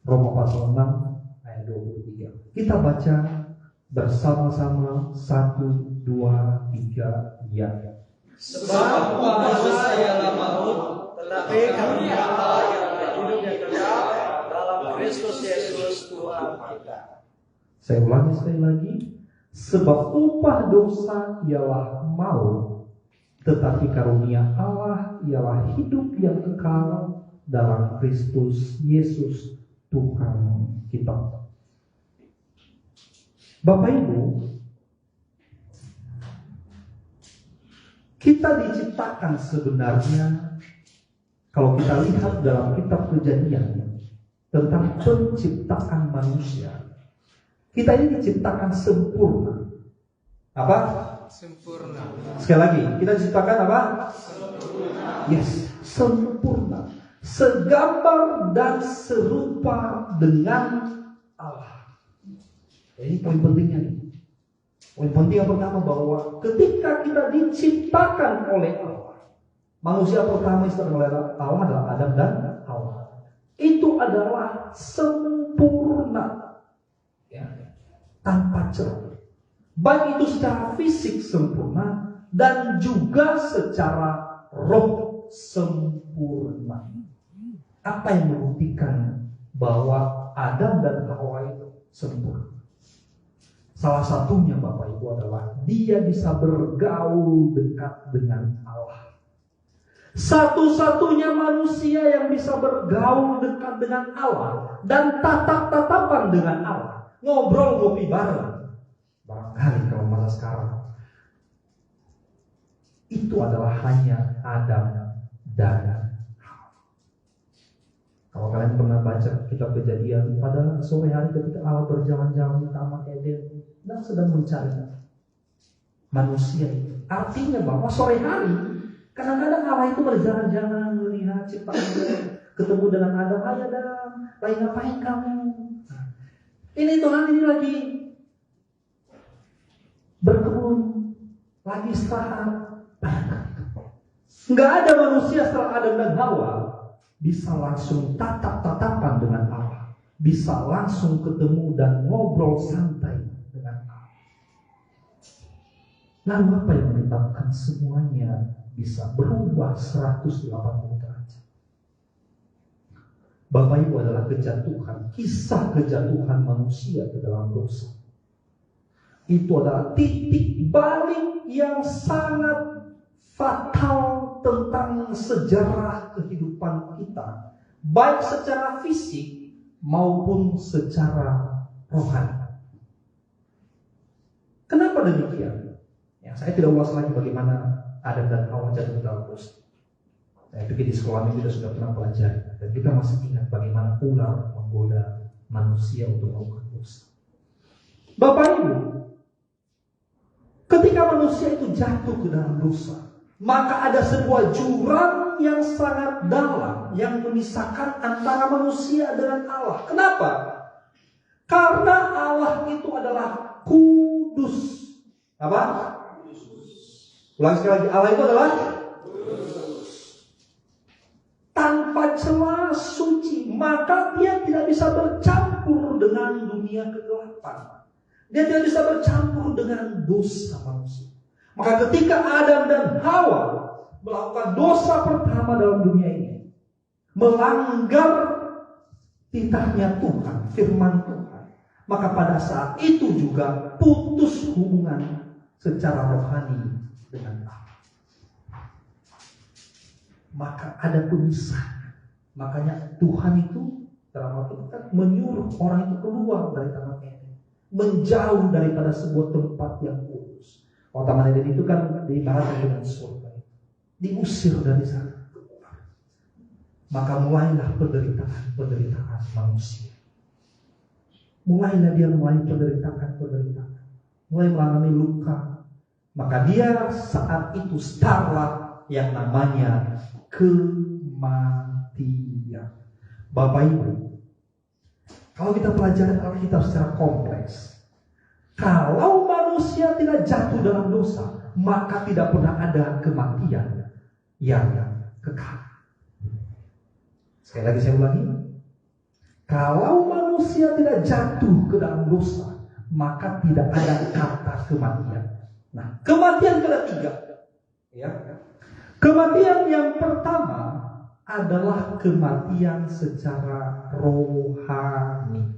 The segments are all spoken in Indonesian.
Roma pasal 6 ayat 23. Kita baca bersama-sama 1, 2, 3 ya. Sebab manusia ialah maut, tetapi karunia Allah ialah hidup yang kekal dalam Kristus Yesus Tuhan kita. Saya ulangi sekali lagi. Sebab upah dosa ialah maut, tetapi karunia Allah ialah hidup yang kekal dalam Kristus Yesus Tuhan kita. Bapak Ibu, kita diciptakan sebenarnya, kalau kita lihat dalam kitab Kejadian tentang penciptaan manusia, kita ini diciptakan sempurna. Apa? Sempurna. Sekali lagi, kita diciptakan apa? Sempurna. Yes, sempurna. Segambar dan serupa dengan Allah. Ini poin pentingnya nih. Poin penting yang pertama bahwa ketika kita diciptakan oleh Allah, manusia pertama yang oleh Allah adalah Adam dan Hawa. Itu adalah sempurna, ya, tanpa celah. Baik itu secara fisik sempurna dan juga secara roh sempurna. Apa yang membuktikan bahwa Adam dan Hawa itu sempurna? Salah satunya Bapak Ibu adalah dia bisa bergaul dekat dengan Allah. Satu-satunya manusia yang bisa bergaul dekat dengan Allah dan tatap-tatapan dengan Allah, ngobrol ngopi bareng, barangkali kalau masa sekarang, itu adalah hanya Adam dan Hawa. Kalau kalian pernah baca kitab Kejadian, pada sore hari ketika Allah berjalan-jalan di Taman Eden dan sedang mencari manusia itu, artinya bahwa sore hari kadang-kadang Allah itu berjalan-jalan melihat ciptaan, ketemu dengan Adam. Hai Adam, lagi ngapain kamu? Ini Tuhan ini lagi berkebun, lagi istirahat. Nggak ada manusia setelah Adam dan Hawa bisa langsung tatap-tatapan dengan Allah, bisa langsung ketemu dan ngobrol santai dengan Allah. Lalu apa yang menyebabkan semuanya bisa berubah 180 derajat? Bapak Ibu adalah kejatuhan, kisah kejatuhan manusia ke dalam dosa. Itu adalah titik balik yang sangat fatal tentang sejarah kehidupan kita, baik secara fisik maupun secara rohani. Kenapa demikian? Ya, saya tidak ulas lagi bagaimana Adam dan Hawa jatuh ke dalam dosa. Saya pikir di sekolah ini kita sudah pernah pelajari dan juga masih ingat bagaimana ular menggoda manusia untuk melakukan dosa. Bapak Ibu, ketika manusia itu jatuh ke dalam dosa, maka ada sebuah jurang yang sangat dalam yang memisahkan antara manusia dengan Allah. Kenapa? Karena Allah itu adalah kudus. Apa? Ulang sekali lagi, Allah itu adalah kudus, tanpa celah, suci. Maka dia tidak bisa bercampur dengan dunia kegelapan. Dia tidak bisa bercampur dengan dosa manusia. Maka ketika Adam dan Hawa melakukan dosa pertama dalam dunia ini, melanggar titahnya Tuhan, firman Tuhan, maka pada saat itu juga putus hubungan secara rohani dengan Allah. Maka ada pemisahan. Makanya Tuhan itu dalam Al-Quran menyuruh orang itu keluar dari Taman Eden, menjauh daripada sebuah tempat yang kudus. Kalau Taman Eden itu kan diibaratkan dengan surga, diusir dari sana. Maka mulailah penderitaan manusia. Mulailah dia mengalami penderitaan, mulai mengalami luka. Maka dia saat itu startlah yang namanya kematian. Bapak Ibu, kalau kita pelajari Alkitab secara kompleks, kalau manusia tidak jatuh dalam dosa, maka tidak pernah ada kematian yang kekal. Sekali lagi saya ulangi, Kalau manusia tidak jatuh ke dalam dosa, maka tidak ada kata kematian. Nah, kematian ketiga, ya. Kematian yang pertama adalah kematian secara rohani.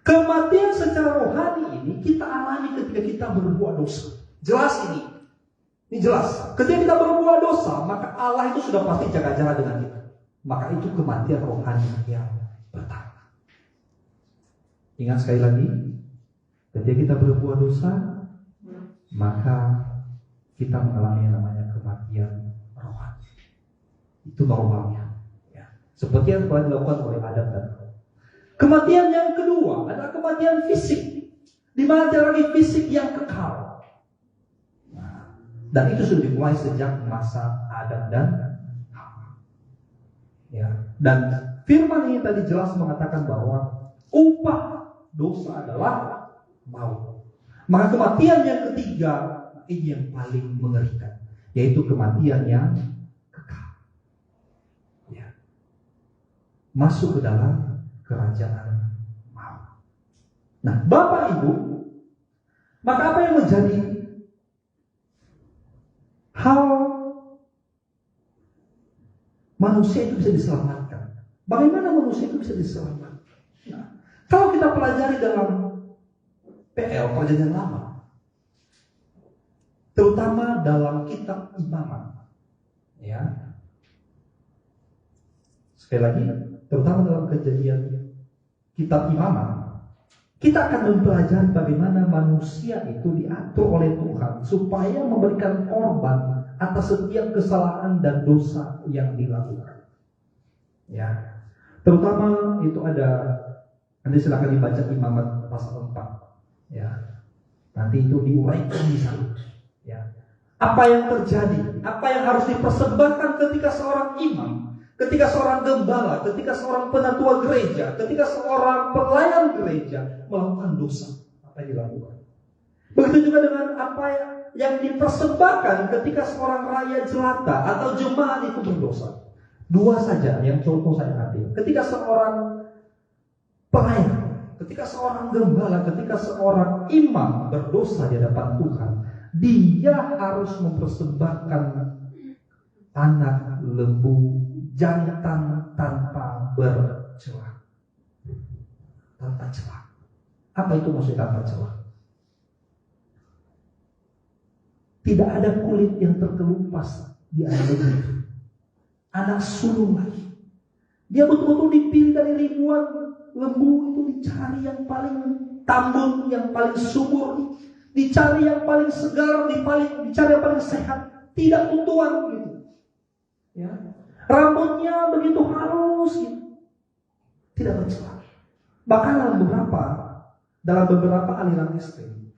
Kematian secara rohani ini kita alami ketika kita berbuat dosa. Jelas ini. Ini jelas. Ketika kita berbuat dosa, maka Allah itu sudah pasti jaga jarak dengan kita. Maka itu kematian rohani yang pertama. Ingat sekali lagi, ketika kita berbuat dosa, maka kita mengalami yang namanya kematian rohani. Itu normalnya. Ya. Seperti yang telah dilakukan oleh Adam dan Hawa. Kematian yang kedua adalah kematian fisik, di mana tidak lagi fisik yang kekal. Nah, dan itu sudah dimulai sejak masa Adam dan Hawa. Ya. Dan firman ini tadi jelas mengatakan bahwa upah dosa adalah maut. Maka kematian yang ketiga ini yang paling mengerikan, yaitu kematian yang kekal. Ya. Masuk ke dalam kerajaan maut. Nah, Bapak Ibu, maka apa yang menjadi hal manusia itu bisa diselamatkan? Bagaimana manusia itu bisa diselamatkan? Nah, kalau kita pelajari dalam PL Perjanjian Lama, terutama dalam kitab Imamat, ya. Sekali lagi, terutama dalam kejadian kitab Imamat, kita akan mempelajari bagaimana manusia itu diatur oleh Tuhan supaya memberikan korban atas setiap kesalahan dan dosa yang dilakukan. Ya, terutama itu ada, nanti silakan dibaca Imamat pasal 4. Ya, nanti itu diuraikan di sana. Ya, apa yang terjadi, apa yang harus dipersembahkan ketika seorang imam, ketika seorang gembala, ketika seorang penatua gereja, ketika seorang pelayan gereja melakukan dosa, apa yang dilakukan. Begitu juga dengan apa yang dipersembahkan ketika seorang rakyat jelata atau jemaat itu berdosa. Dua saja yang contoh saya ambil. Ketika seorang pelayan, ketika seorang gembala, ketika seorang imam berdosa di hadapan Tuhan, dia harus mempersembahkan anak lembu jantan tanpa bercela. Tanpa celah. Apa itu maksudnya tanpa celah? Tidak ada kulit yang terkelupas di anak lembu itu. Anak sulung lagi. Dia betul-betul dipilih dari ribuan lembu itu, dicari yang paling tambun, yang paling subur, dicari yang paling segar, dicari yang paling sehat, tidak tutuan gitu. Ya. Rambutnya begitu halus gitu. Tidak bercela. Bahkan dalam beberapa aliran Kristen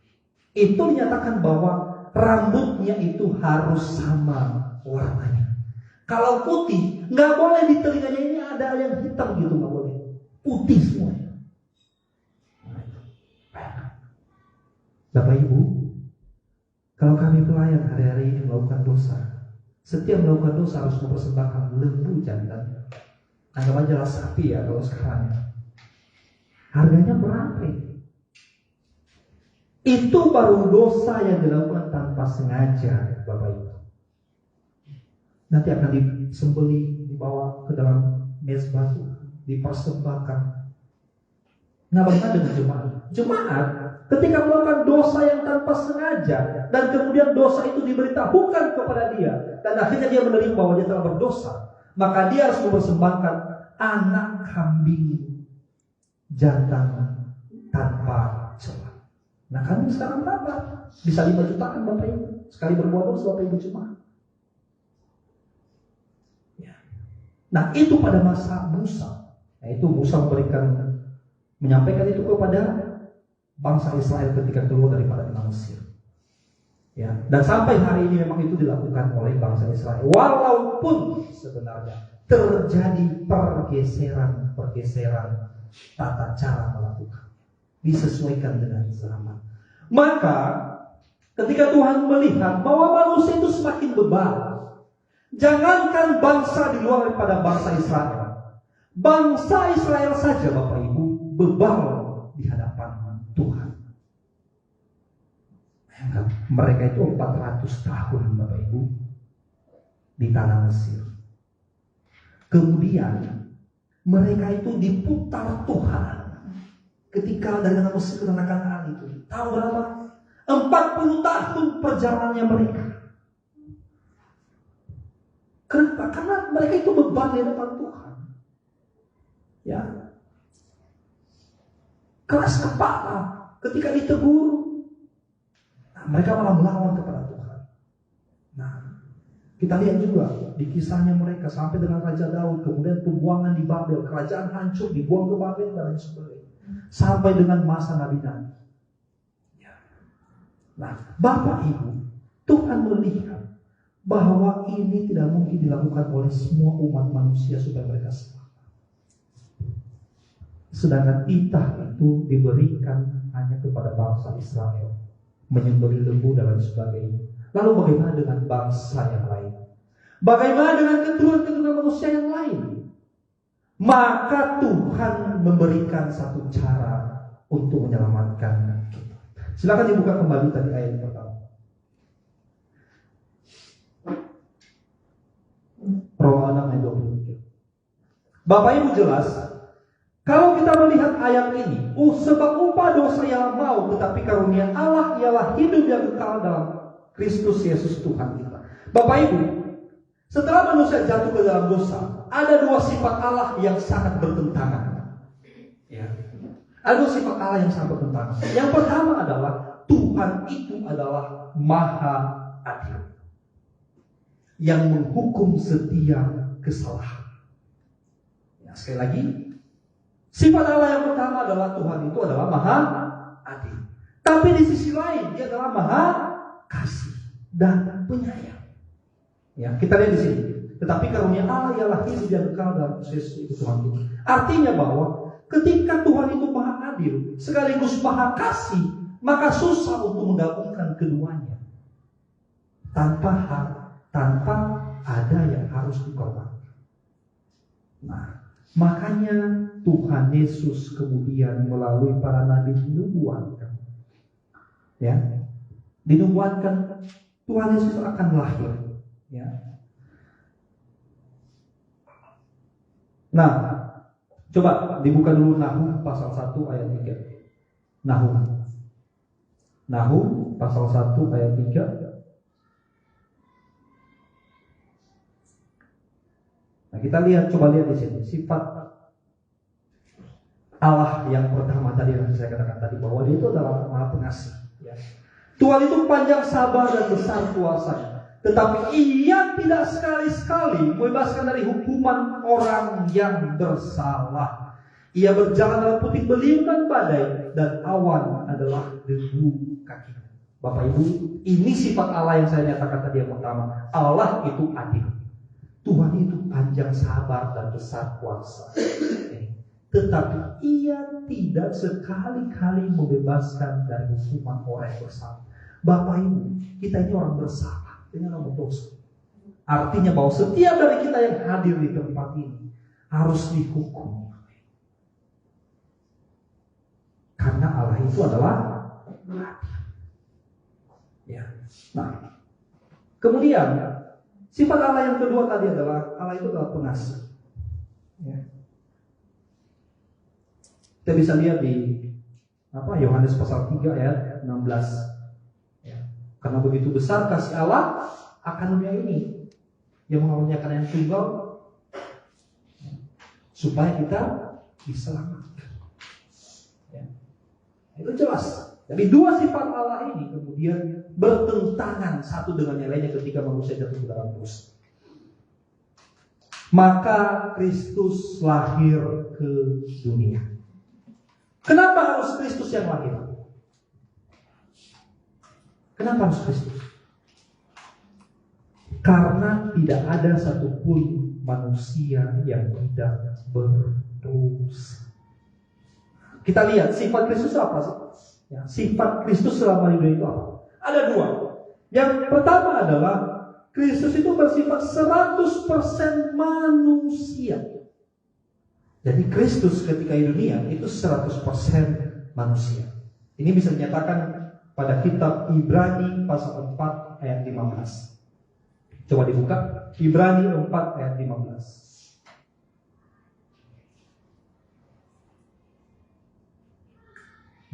itu dinyatakan bahwa rambutnya itu harus sama warnanya. Kalau putih, nggak boleh di telinganya ini ada yang hitam gitu, nggak boleh. Putih semuanya. Bapak Ibu, kalau kami pelayan hari-hari ini melakukan dosa, setiap melakukan dosa harus mempersembahkan lembu jantan. Anggap aja lah sapi ya kalau sekarang ya. Harganya berapa? Itu baru dosa yang dilakukan tanpa sengaja, Bapak Ibu. Nanti akan disembelih, dibawa ke dalam mezbah, dipersembahkan. Nah, bagaimana dengan jemaat? Jemaat ketika melakukan dosa yang tanpa sengaja dan kemudian dosa itu diberitahukan kepada dia dan akhirnya dia menerima bahwa dia telah berdosa, maka dia harus mempersembahkan anak kambing jantan tanpa celah. Nah, kambing sekarang berapa? Bisa 5 jutaan Bapak Ibu sekali berbuat dosa, Bapak Ibu jemaat. Nah, itu pada masa Musa. Nah, itu Musa menyampaikan itu kepada bangsa Israel ketika keluar daripada tanah Mesir. Ya, dan sampai hari ini memang itu dilakukan oleh bangsa Israel. Walaupun sebenarnya terjadi pergeseran tata cara melakukan, disesuaikan dengan zaman. Maka ketika Tuhan melihat bahwa manusia itu semakin bebal, jangankan bangsa di luar daripada bangsa Israel, Bangsa Israel saja Bapak Ibu bebal di hadapan Tuhan. Mereka itu 400 tahun Bapak Ibu di tanah Mesir. Kemudian mereka itu diputar Tuhan ketika dari tanah Mesir ke tanah Kanaan itu. Tahu berapa? 40 tahun perjalanannya mereka. Kenapa? Karena mereka itu beban di hadapan Tuhan. Ya. Keras kepala ketika ditegur. Nah, mereka malah melawan kepada Tuhan. Nah, kita lihat juga di kisahnya mereka sampai dengan Raja Daud, kemudian pembuangan di Babel, kerajaan hancur, dibuang ke Babel dan lain sebagainya. Sampai dengan masa Nabi-Nabi. Ya. Nah, Bapak Ibu, Tuhan melihat bahwa ini tidak mungkin dilakukan oleh semua umat manusia supaya mereka selamat. Sedangkan titah itu diberikan hanya kepada bangsa Israel, menyembelih lembu dan lain sebagainya. Lalu bagaimana dengan bangsa yang lain? Bagaimana dengan keturunan-keturunan manusia yang lain? Maka Tuhan memberikan satu cara untuk menyelamatkan kita. Silakan dibuka kembali tadi ayat yang pertama. Roma 6 ayat 23. Bapak Ibu jelas, kalau kita melihat ayat ini, sebab upah dosa ialah maut, tetapi karunia Allah ialah hidup yang kekal dalam Kristus Yesus Tuhan kita. Bapak Ibu, setelah manusia jatuh ke dalam dosa, ada dua sifat Allah yang sangat bertentangan. Ya. Ada dua sifat Allah yang sangat bertentangan. Yang pertama adalah Tuhan itu adalah Maha Adil, yang menghukum setiap kesalahan. Ya, sekali lagi, sifat Allah yang pertama adalah Tuhan itu adalah Maha Adil. Tapi di sisi lain Dia adalah Maha Kasih dan Penyayang. Ya, kita lihat di sini. Tetapi karunia Allah ialah hidup yang kekal dalam Kristus itu Tuhan kita. Artinya bahwa ketika Tuhan itu Maha Adil sekaligus Maha Kasih, maka susah untuk menggabungkan keduanya tanpa ada yang harus dikorbankan. Nah, makanya Tuhan Yesus kemudian melalui para nabi dinubuatkan. Ya. Dinubuatkan Tuhan Yesus akan lahir, ya. Nah, coba dibuka dulu Nahum pasal 1 ayat 3. Nahum pasal 1 ayat 3. Nah, kita coba lihat di sini sifat Allah yang pertama tadi yang saya katakan tadi, bahwa Dia itu adalah Maha Pengasih. Ya. Tuhan itu panjang sabar dan besar kuasanya, tetapi Ia tidak sekali-sekali membebaskan dari hukuman orang yang bersalah. Ia berjalan dalam puting beliung dan badai, dan awan adalah debu kakinya. Bapak Ibu, ini sifat Allah yang saya nyatakan tadi yang pertama. Allah itu adil. Tuhan itu panjang sabar dan besar kuasa. Tetapi Ia tidak sekali-kali membebaskan dari hukuman orang yang bersalah. Bapak Ibu, kita ini orang bersalah, ini orang berdosa. Artinya bahwa setiap dari kita yang hadir di tempat ini harus dihukum. Karena Allah itu adalah adil. Ya. Nah, kemudian sifat Allah yang kedua tadi adalah Allah itu adalah pengasih. Ya. Kita bisa lihat di Yohanes pasal 3 ayat 16. Ya. Karena begitu besar kasih Allah akan dunia ini, yang mengaruniakan yang tunggal supaya kita diselamatkan. Ya. Itu jelas. Jadi dua sifat Allah ini kemudian bertentangan satu dengan yang lainnya ketika manusia jatuh ke dalam dosa. Maka Kristus lahir ke dunia. Kenapa harus Kristus yang lahir? Kenapa harus Kristus? Karena tidak ada satupun manusia yang tidak berdosa. Kita lihat sifat Kristus apa sih? Ya, sifat Kristus selama hidup itu apa? Ada dua. Yang pertama adalah Kristus itu bersifat 100% manusia. Jadi Kristus ketika di dunia itu 100% manusia. Ini bisa dinyatakan pada kitab Ibrani pasal 4 ayat 15. Coba dibuka, Ibrani 4 ayat 15.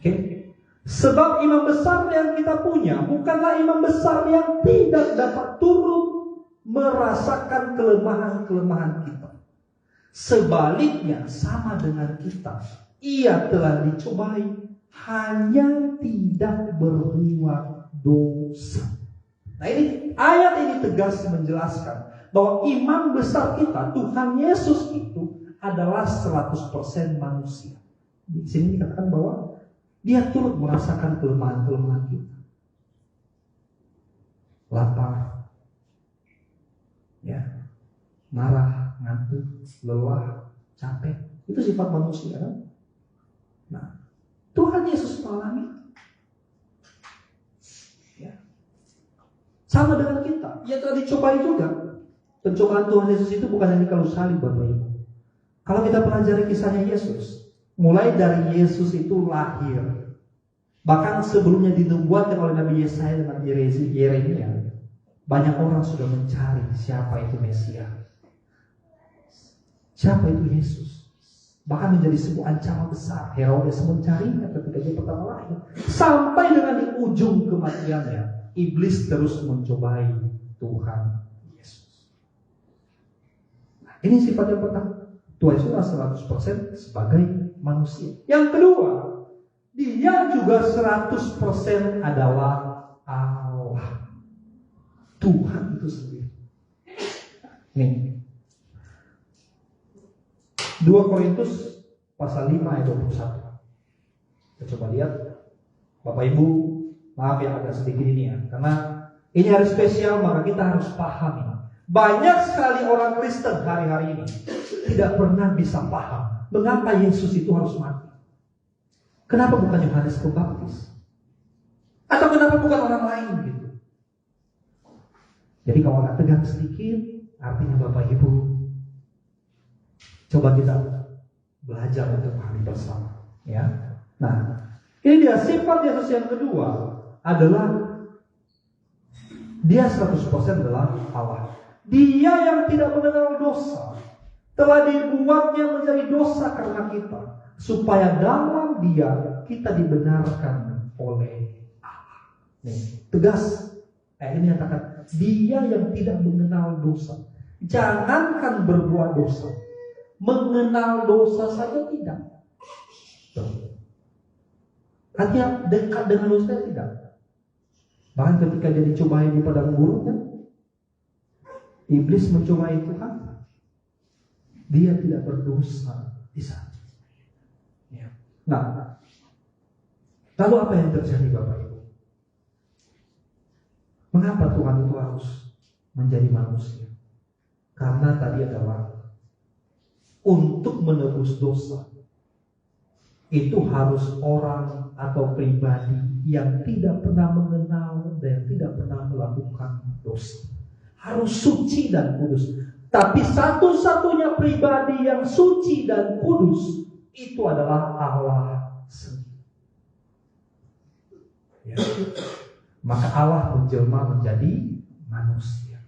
Oke. Sebab imam besar yang kita punya bukanlah imam besar yang tidak dapat turut merasakan kelemahan-kelemahan kita. Sebaliknya sama dengan kita, ia telah dicobai, hanya tidak berbuat dosa. Nah, ini ayat ini tegas menjelaskan bahwa imam besar kita, Tuhan Yesus itu adalah 100% manusia. Di sini dikatakan bahwa dia turut merasakan kelemahan-kelemahan kita. Lapar, ya, marah, ngantuk, lelah, capek. Itu sifat manusia, kan? Nah, Tuhan Yesus mengalami, ya, sama dengan kita. Ia telah dicobai juga. Pencobaan Tuhan Yesus itu bukan hanya kalau salib, Bapak Ibu. Kalau kita pelajari kisahnya Yesus, mulai dari Yesus itu lahir, bahkan sebelumnya dinubuatkan oleh Nabi Yesaya dan Yeremia, banyak orang sudah mencari siapa itu Mesias, siapa itu Yesus. Bahkan menjadi sebuah ancaman besar. Herodes mencarinya ketika dia pertama lahir. Sampai dengan di ujung kematiannya, iblis terus mencobai Tuhan Yesus. Nah, ini sifat yang pertama. Tuhan Yesus 100% sebagai manusia. Yang kedua, dia juga 100% adalah Allah. Tuhan itu sendiri. Nih, 2 Korintus pasal 5 ayat 21. Kita coba lihat. Bapak Ibu, maaf ya agak sedikit ini ya, karena ini hari spesial, maka kita harus pahami. Banyak sekali orang Kristen hari-hari ini tidak pernah bisa paham mengapa Yesus itu harus mati. Kenapa bukan Yohanes Pembaptis? Atau kenapa bukan orang lain gitu? Jadi kalau agak tegang sedikit, artinya Bapak Ibu, coba kita belajar untuk pahami bersama, ya. Nah, ini dia sifat Yesus yang kedua adalah dia 100% adalah Allah. Dia yang tidak mengenal dosa telah dibuatnya menjadi dosa karena kita, supaya dalam dia kita dibenarkan oleh Allah. Nih, tegas. Ini nyatakan dia yang tidak mengenal dosa. Jangankan berbuat dosa, mengenal dosa saja tidak. Artinya dekat dengan dosa tidak. Bahkan ketika dia dicobai di padang gurun, kan, iblis mencobai Tuhan. Dia tidak berdosa di sana. Ya. Nah, lalu apa yang terjadi Bapak Ibu? Mengapa Tuhan itu harus menjadi manusia? Karena tadi adalah untuk menebus dosa itu harus orang atau pribadi yang tidak pernah mengenal dan tidak pernah melakukan dosa. Harus suci dan kudus. Tapi satu-satunya pribadi yang suci dan kudus itu adalah Allah sendiri. Ya. Maka Allah menjelma menjadi manusia.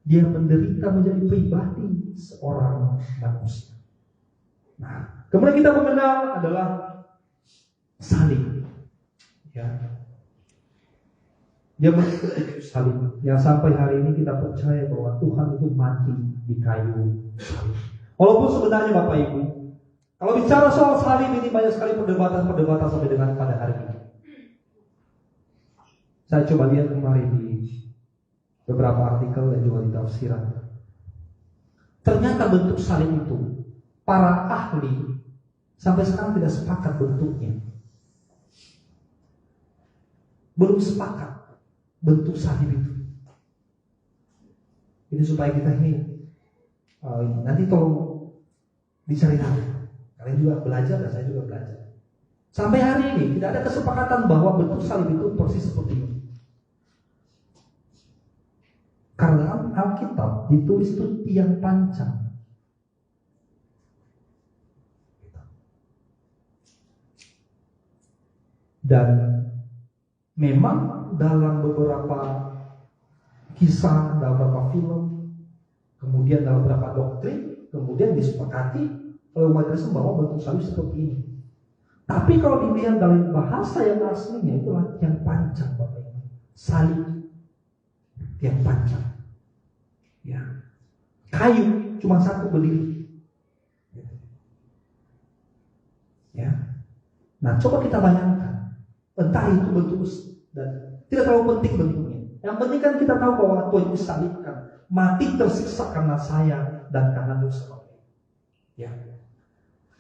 Dia menderita menjadi pribadi seorang manusia. Nah, kemudian kita mengenal adalah salib. Ya. Dia mengikuti salib. Yang sampai hari ini kita percaya bahwa Tuhan itu mati di kayu salib. Walaupun sebenarnya Bapak Ibu, kalau bicara soal salib ini banyak sekali perdebatan sampai dengan pada hari ini. Saya coba lihat kemarin di beberapa artikel dan juga di tafsiran. Ternyata bentuk salib itu para ahli sampai sekarang tidak sepakat bentuknya. Belum sepakat bentuk salib itu. Ini supaya kita ini nanti tolong dicari tahu. Kalian juga belajar dan saya juga belajar. Sampai hari ini tidak ada kesepakatan bahwa bentuk salib itu persis seperti ini. Karena Alkitab ditulis itu tiang pancang. Dan memang dalam beberapa kisah, dalam beberapa film, kemudian dalam beberapa doktrin, kemudian disepakati oleh umat Kristen bahwa bentuk salib seperti ini. Tapi kalau dilihat dalam bahasa yang aslinya itulah tiang panjang, Bapak Ibu. Salib, tiang panjang. Ya. Kayu cuma satu berdiri. Ya. Nah, coba kita bayangkan, entah itu bentuk dan tidak terlalu penting bentuknya. Yang penting kan kita tahu bahwa Tuhan disalibkan, mati tersiksa karena saya dan karena dosa. Ya.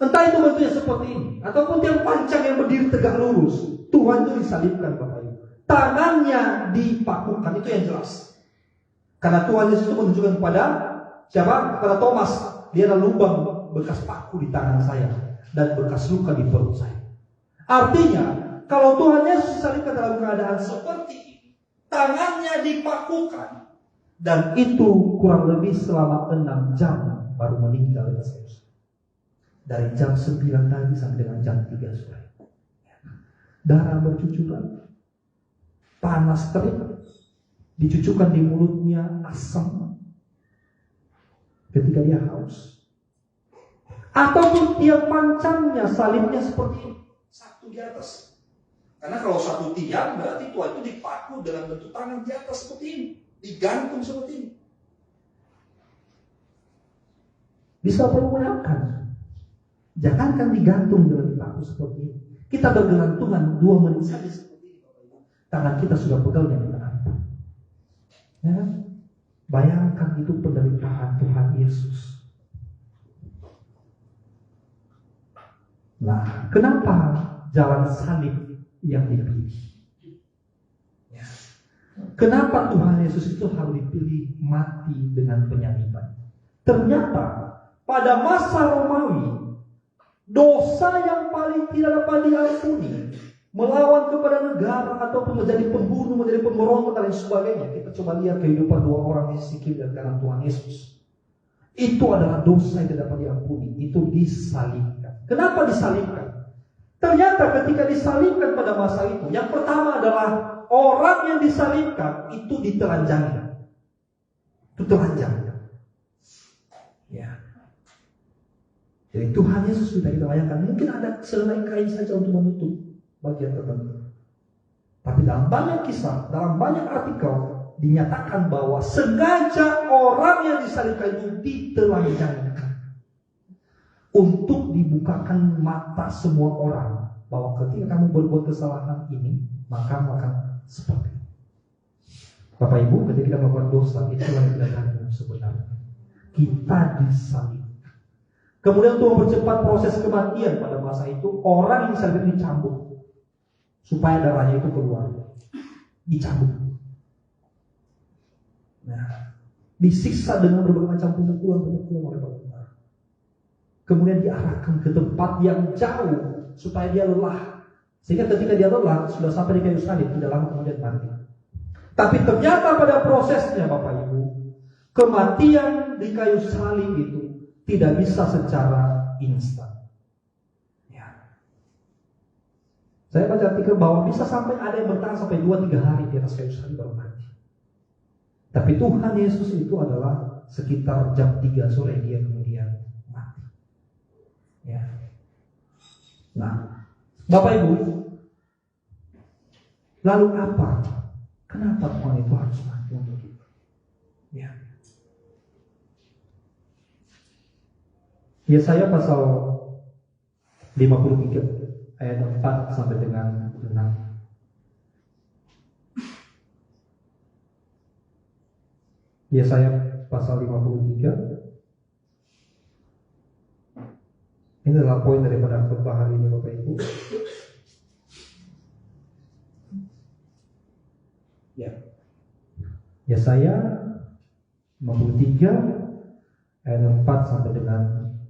Entah itu bentuknya seperti ini, ataupun tiang panjang yang berdiri tegak lurus, Tuhan itu disalibkan, Bapak Ibu. Tangannya dipakukan, itu yang jelas. Karena Tuhan Yesus itu menunjukkan kepada siapa? Kepada Thomas, dia ada lubang bekas paku di tangan saya dan bekas luka di perut saya. Artinya, kalau Tuhan Yesus disalibkan dalam keadaan seperti ini, tangannya dipakukan, dan itu kurang lebih selama 6 jam baru meninggal Yesus. Dari jam 9 tadi sampai dengan jam 3 sore. Darah bercucuran, panas terik, dicucukkan di mulutnya asam ketika dia haus. Ataupun tiang panjangnya, salibnya seperti ini, satu di atas. Karena kalau satu tiang berarti Tuhan itu dipaku dengan bentuk tangan di atas seperti ini, digantung seperti ini. Bisa bayangkan, jangankan digantung dengan dipaku seperti ini, kita bergelantungan 2 menit saja seperti ini, Bapak Ibu. Tangan kita sudah pegalnya di tangan. Ya, bayangkan itu penderitaan Tuhan Yesus. Nah, kenapa jalan salib yang dipilih? Ya. Kenapa Tuhan Yesus itu harus dipilih mati dengan penyaliban? Ternyata pada masa Romawi, dosa yang paling tidak dapat diampuni, melawan kepada negara ataupun menjadi pembunuh, menjadi pemberontak dan sebagainya. Kita coba lihat kehidupan 2 orang di sisi kiri dan kanan Tuhan Yesus. Itu adalah dosa yang tidak dapat diampuni. Itu disalibkan. Kenapa disalibkan? Ternyata ketika disalibkan pada masa itu, yang pertama adalah orang yang disalibkan itu ditelanjangi. Itu telanjang. Ya. Jadi Tuhan Yesus sudah kita bayangkan, mungkin ada selai kain saja untuk menutup bagian tertentu. Tapi dalam banyak kisah, dalam banyak artikel dinyatakan bahwa sengaja orang yang disalibkan itu ditelanjangkan untuk dibukakan mata semua orang bahwa ketika kamu berbuat kesalahan ini, maka kamu akan seperti ini. Bapak Ibu, ketika kita melakukan dosa, itulah yang kita sebenarnya. Kita disalibkan. Kemudian Tuhan percepat proses kematian pada masa itu. Orang yang disalibkan dicambuk supaya darahnya itu keluar. Dicambuk. Nah, disiksa dengan berbagai macam pemukulan oleh Tuhan. Kemudian diarahkan ke tempat yang jauh supaya dia lelah. Sehingga ketika dia lelah, sudah sampai di kayu salib, tidak lama kemudian mati. Tapi ternyata pada prosesnya, Bapak Ibu, kematian di kayu salib itu tidak bisa secara instan. Ya. Saya baca artikel bahwa bisa sampai ada yang bertahan sampai 2-3 hari di atas kayu salib baru mati. Tapi Tuhan Yesus itu adalah sekitar jam 3 sore dia kemudian mati. Ya. Nah, Bapak Ibu, lalu apa? Kenapa Tuhan itu harus mati untuk kita? Ya. Yesaya pasal 53 ayat 4 sampai dengan 6. Yesaya pasal 53. Ini adalah poin daripada khotbah hari ini, Bapak Ibu. Ya. Yesaya 53 ayat 4 sampai dengan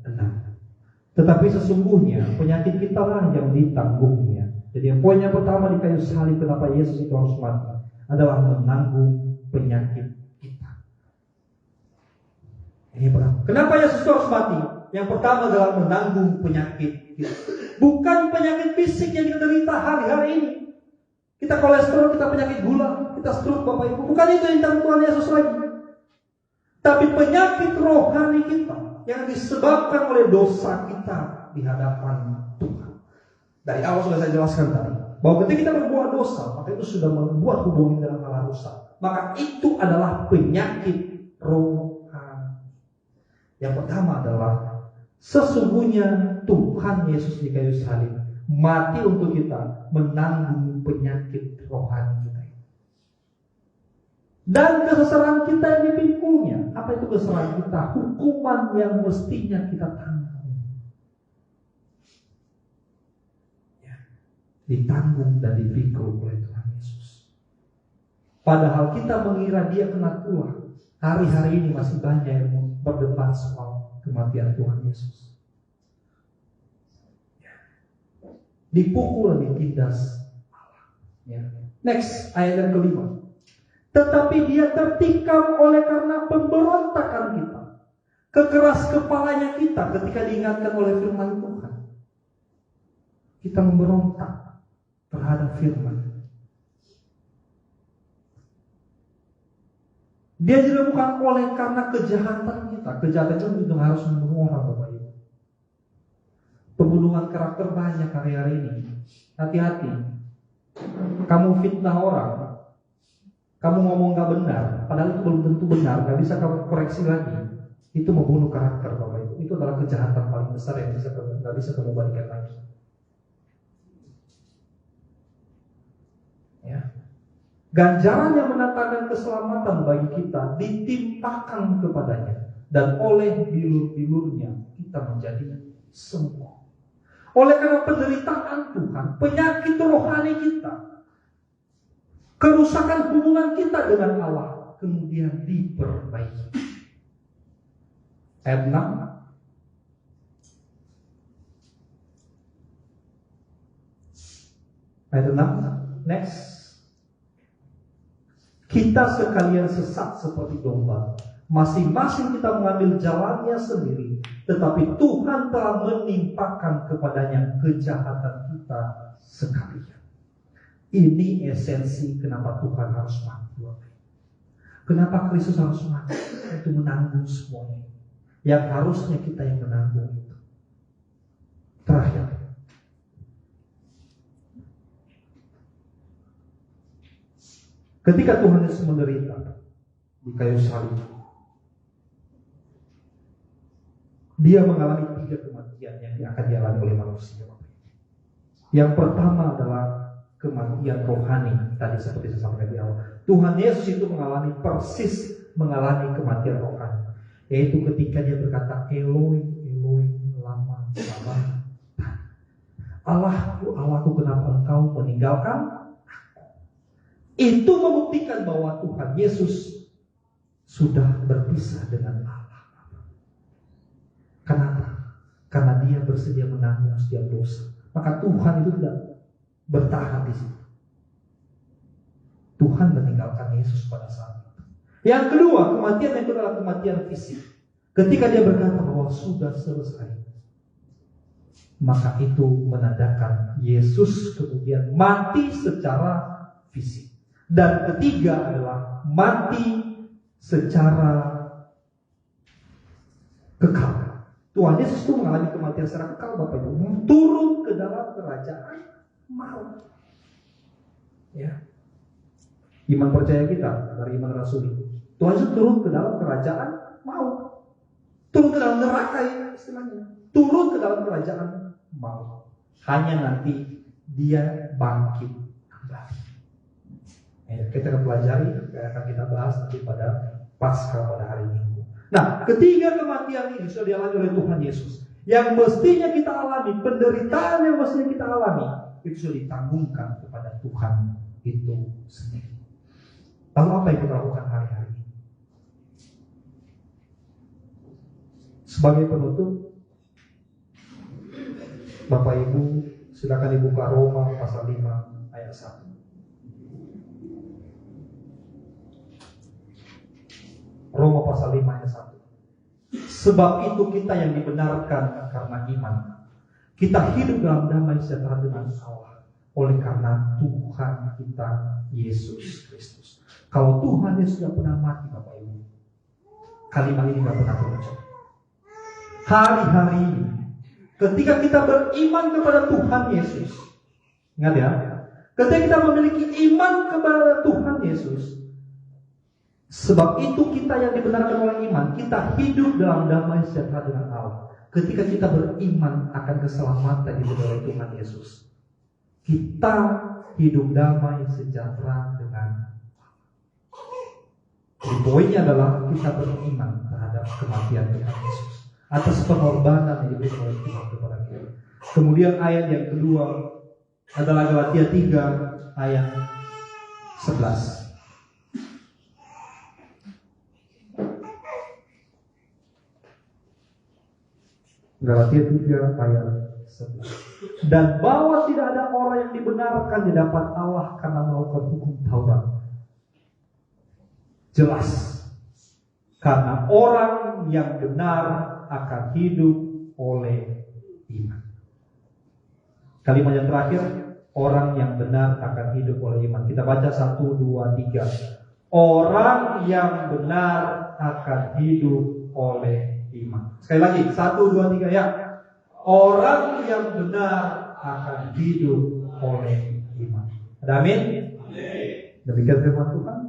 6. Tetapi sesungguhnya penyakit kita lah yang ditanggungnya. Jadi poin yang pertama di kayu salib, kenapa Yesus itu harus mati, adalah menanggung penyakit kita. Ini pertama. Kenapa Yesus harus mati? Yang pertama adalah menanggung penyakit kita. Bukan penyakit fisik yang kita derita hari-hari ini. Kita kolesterol, kita penyakit gula, kita stroke Bapak Ibu. Bukan itu yang ditanggung Tuhan Yesus lagi. Tapi penyakit rohani kita yang disebabkan oleh dosa kita di hadapan Tuhan. Dari awal sudah saya jelaskan tadi, bahwa ketika kita berbuat dosa, maka itu sudah membuat hubungan dengan Allah rusak. Maka itu adalah penyakit rohani. Yang pertama adalah sesungguhnya Tuhan Yesus di kayu salib mati untuk kita, menanggung penyakit rohani kita. Dan kesesaran kita yang dipikulnya. Apa itu kesesaran kita? Hukuman yang mestinya kita tanggung. Ya, ditanggung dan dipikul oleh Tuhan Yesus. Padahal kita mengira dia kena tulah. Hari-hari ini masih banyak yang berdebat soal kematian Tuhan Yesus. Ya. Dipukul dan ditindas Allah. Ya. Next, ayat yang kelima. Tetapi dia tertikam oleh karena pemberontakan kita. Kekeras kepalanya kita ketika diingatkan oleh firman Tuhan. Kita memberontak terhadap firman. Dia juga bukan oleh karena kejahatan kita. Kejahatan itu juga harus membunuh orang, Bapak Ibu. Pembunuhan karakter banyak hari-hari ini. Hati-hati. Kamu fitnah orang, kamu ngomong gak benar, padahal itu belum tentu benar, gak bisa kamu koreksi lagi. Itu membunuh karakter, Bapak Ibu. Itu adalah kejahatan paling besar yang gak bisa kamu balikan lagi. Ya. Ganjaran yang mendatangkan keselamatan bagi kita ditimpakan kepadanya, dan oleh bilur-bilurnya kita menjadi sembuh. Oleh karena penderitaan Tuhan, penyakit rohani kita, kerusakan hubungan kita dengan Allah kemudian diperbaiki. Ayat 6. Ayat 6. Next. Kita sekalian sesat seperti domba. Masing-masing kita mengambil jalannya sendiri. Tetapi Tuhan telah menimpakan kepadanya kejahatan kita sekalian. Ini esensi kenapa Tuhan harus mati. Kenapa Kristus harus mati? Untuk menanggung semuanya. Yang harusnya kita yang menanggung itu. Terakhir. Ketika Tuhan Yesus menderita di kayu salib, dia mengalami 3 kematian yang akan dialami oleh manusia. Yang pertama adalah kematian rohani. Tadi seperti saya sampaikan di awal, Tuhan Yesus itu mengalami kematian rohani, yaitu ketika dia berkata, Eloi, Eloi, lama sabachthani. Allahku, Allahku, kenapa engkau meninggalkan? Itu membuktikan bahwa Tuhan Yesus sudah berpisah dengan Allah. Kenapa? Karena dia bersedia menanggung setiap dosa. Maka Tuhan itu tidak bertahan di situ. Tuhan meninggalkan Yesus pada saat itu. Yang kedua, kematian itu adalah kematian fisik. Ketika dia berkata bahwa sudah selesai, maka itu menandakan Yesus kemudian mati secara fisik. Dan ketiga adalah mati secara kekal. Tuhan Yesus itu mengalami kematian secara kekal, Bapak Ibu, turun ke dalam kerajaan maut. Ya. Iman percaya kita dari iman rasuli. Tuhan Yesus turun ke dalam kerajaan maut. Turun ke dalam neraka, ya istilahnya. Turun ke dalam kerajaan maut. Hanya nanti dia bangkit kembali. Ya, kita akan pelajari, akan kita bahas nanti pada Paskah pada hari Minggu. Nah, ketiga kematian ini sudah dialami oleh Tuhan Yesus. Yang mestinya kita alami, penderitaan yang mestinya kita alami, itu sudah ditanggungkan kepada Tuhan itu sendiri. Lalu apa yang kita lakukan hari-hari ini? Sebagai penutup, Bapak Ibu, silakan dibuka Roma pasal 5 ayat 1. Roma pasal 5 ayat 1. Sebab itu kita yang dibenarkan karena iman, Kita hidup dalam damai sejahtera dengan Allah oleh karena Tuhan kita Yesus Kristus. Kalau Tuhan Yesus tidak pernah mati, Bapak Ibu, kalimat ini tidak pernah berucap. Hari-hari ini, ketika kita beriman kepada Tuhan Yesus, ingat ya, ketika kita memiliki iman kepada Tuhan Yesus, sebab itu kita yang dibenarkan oleh iman, kita hidup dalam damai sejahtera dengan Allah. Ketika kita beriman akan keselamatan yang diberi oleh Tuhan Yesus, kita hidup damai sejahtera dengan Allah. Jadi poinnya adalah kita beriman terhadap kematian Tuhan Yesus atas pengorbanan yang diberi oleh Tuhan kepada kita. Kemudian ayat yang kedua adalah Galatia 3 ayat 11. Galatia 3 ayat 11. Dan bahwa tidak ada orang yang dibenarkan di hadapan Allah karena melakukan hukum Taurat. Jelas, karena orang yang benar akan hidup oleh iman. Kalimat yang terakhir, orang yang benar akan hidup oleh iman. Kita baca 1, 2, 3. Orang yang benar akan hidup oleh iman. Sekali lagi, 1, 2, 3 ya. Orang yang benar akan hidup oleh iman. Ada amin? Demikian firman Tuhan.